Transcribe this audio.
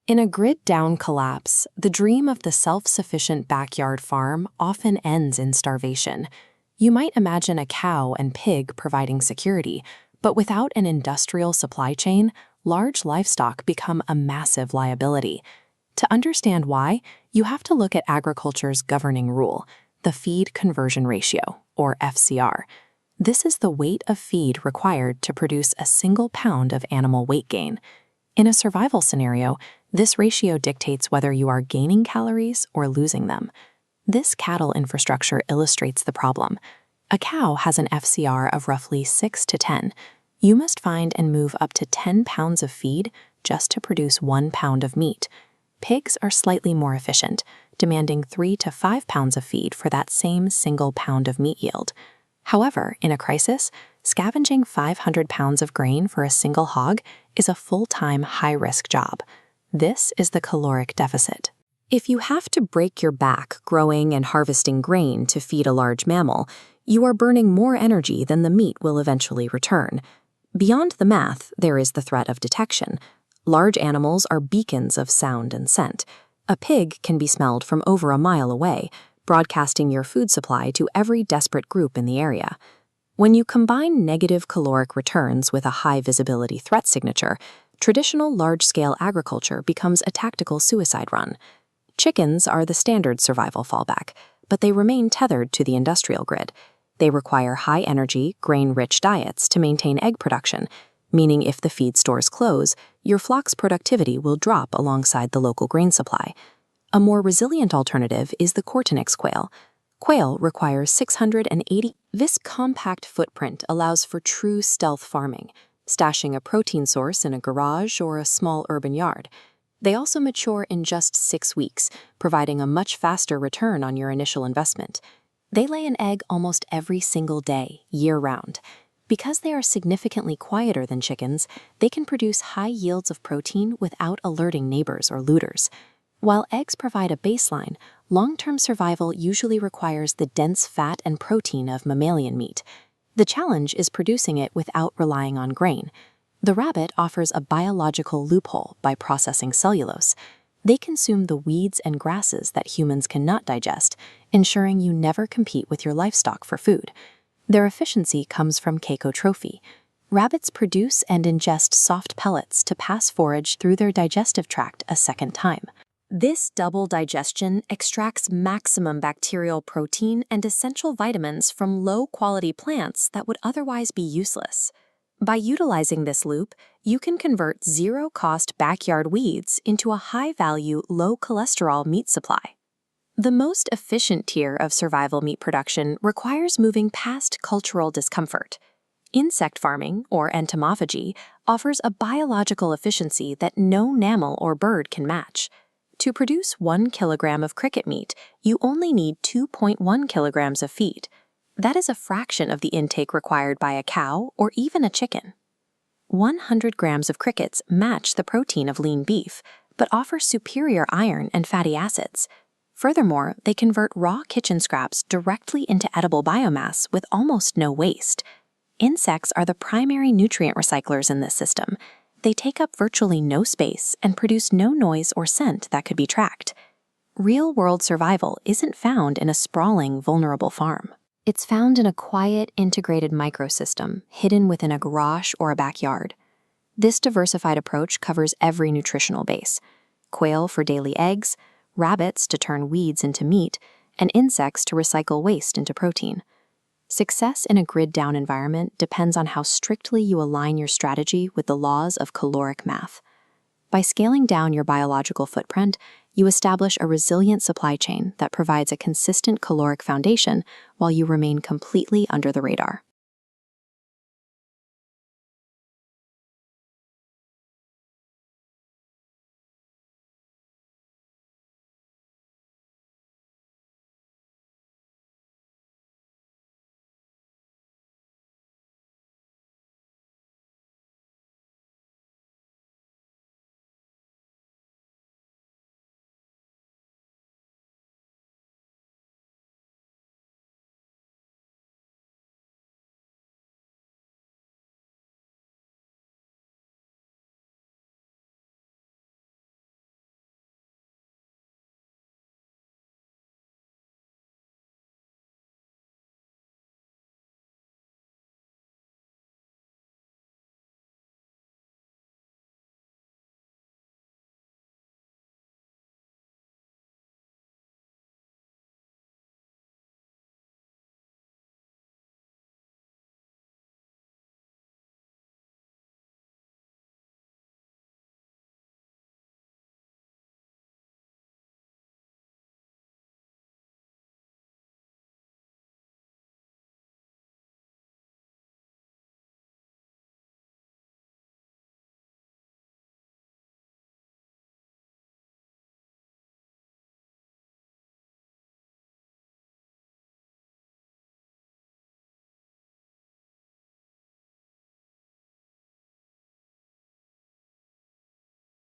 In a grid-down collapse, the dream of the self-sufficient backyard farm often ends in starvation. You might imagine a cow and pig providing security, but without an industrial supply chain, large livestock become a massive liability. To understand why, you have to look at agriculture's governing rule, the feed conversion ratio, or FCR. This is the weight of feed required to produce a single pound of animal weight gain. In a survival scenario, this ratio dictates whether you are gaining calories or losing them. This cattle infrastructure illustrates the problem. A cow has an FCR of roughly 6 to 10. You must find and move up to 10 pounds of feed just to produce 1 pound of meat. Pigs are slightly more efficient, demanding 3 to 5 pounds of feed for that same single pound of meat yield. However, in a crisis, scavenging 500 pounds of grain for a single hog is a full-time, high-risk job. This is the caloric deficit. If you have to break your back growing and harvesting grain to feed a large mammal, you are burning more energy than the meat will eventually return. Beyond the math, there is the threat of detection. Large animals are beacons of sound and scent. A pig can be smelled from over a mile away, broadcasting your food supply to every desperate group in the area. When you combine negative caloric returns with a high-visibility threat signature, traditional large-scale agriculture becomes a tactical suicide run. Chickens are the standard survival fallback, but they remain tethered to the industrial grid. They require high-energy, grain-rich diets to maintain egg production, meaning if the feed stores close, your flock's productivity will drop alongside the local grain supply. A more resilient alternative is the Corturnix quail. Quail requires 680. This compact footprint allows for true stealth farming, stashing a protein source in a garage or a small urban yard. They also mature in just 6 weeks, providing a much faster return on your initial investment. They lay an egg almost every single day, year-round. Because they are significantly quieter than chickens, they can produce high yields of protein without alerting neighbors or looters. While eggs provide a baseline, long-term survival usually requires the dense fat and protein of mammalian meat. The challenge is producing it without relying on grain. The rabbit offers a biological loophole by processing cellulose. They consume the weeds and grasses that humans cannot digest, ensuring you never compete with your livestock for food. Their efficiency comes from cecotrophy. Rabbits produce and ingest soft pellets to pass forage through their digestive tract a second time. This double digestion extracts maximum bacterial protein and essential vitamins from low-quality plants that would otherwise be useless. By utilizing this loop, you can convert zero-cost backyard weeds into a high-value, low-cholesterol meat supply. The most efficient tier of survival meat production requires moving past cultural discomfort. Insect farming, or entomophagy, offers a biological efficiency that no mammal or bird can match. To produce 1 kilogram of cricket meat, you only need 2.1 kilograms of feed. That is a fraction of the intake required by a cow or even a chicken. 100 grams of crickets match the protein of lean beef, but offer superior iron and fatty acids. Furthermore, they convert raw kitchen scraps directly into edible biomass with almost no waste. Insects are the primary nutrient recyclers in this system. They take up virtually no space and produce no noise or scent that could be tracked. Real-world survival isn't found in a sprawling, vulnerable farm. It's found in a quiet, integrated microsystem hidden within a garage or a backyard. This diversified approach covers every nutritional base: quail for daily eggs, rabbits to turn weeds into meat, and insects to recycle waste into protein. Success in a grid-down environment depends on how strictly you align your strategy with the laws of caloric math. By scaling down your biological footprint, you establish a resilient supply chain that provides a consistent caloric foundation while you remain completely under the radar.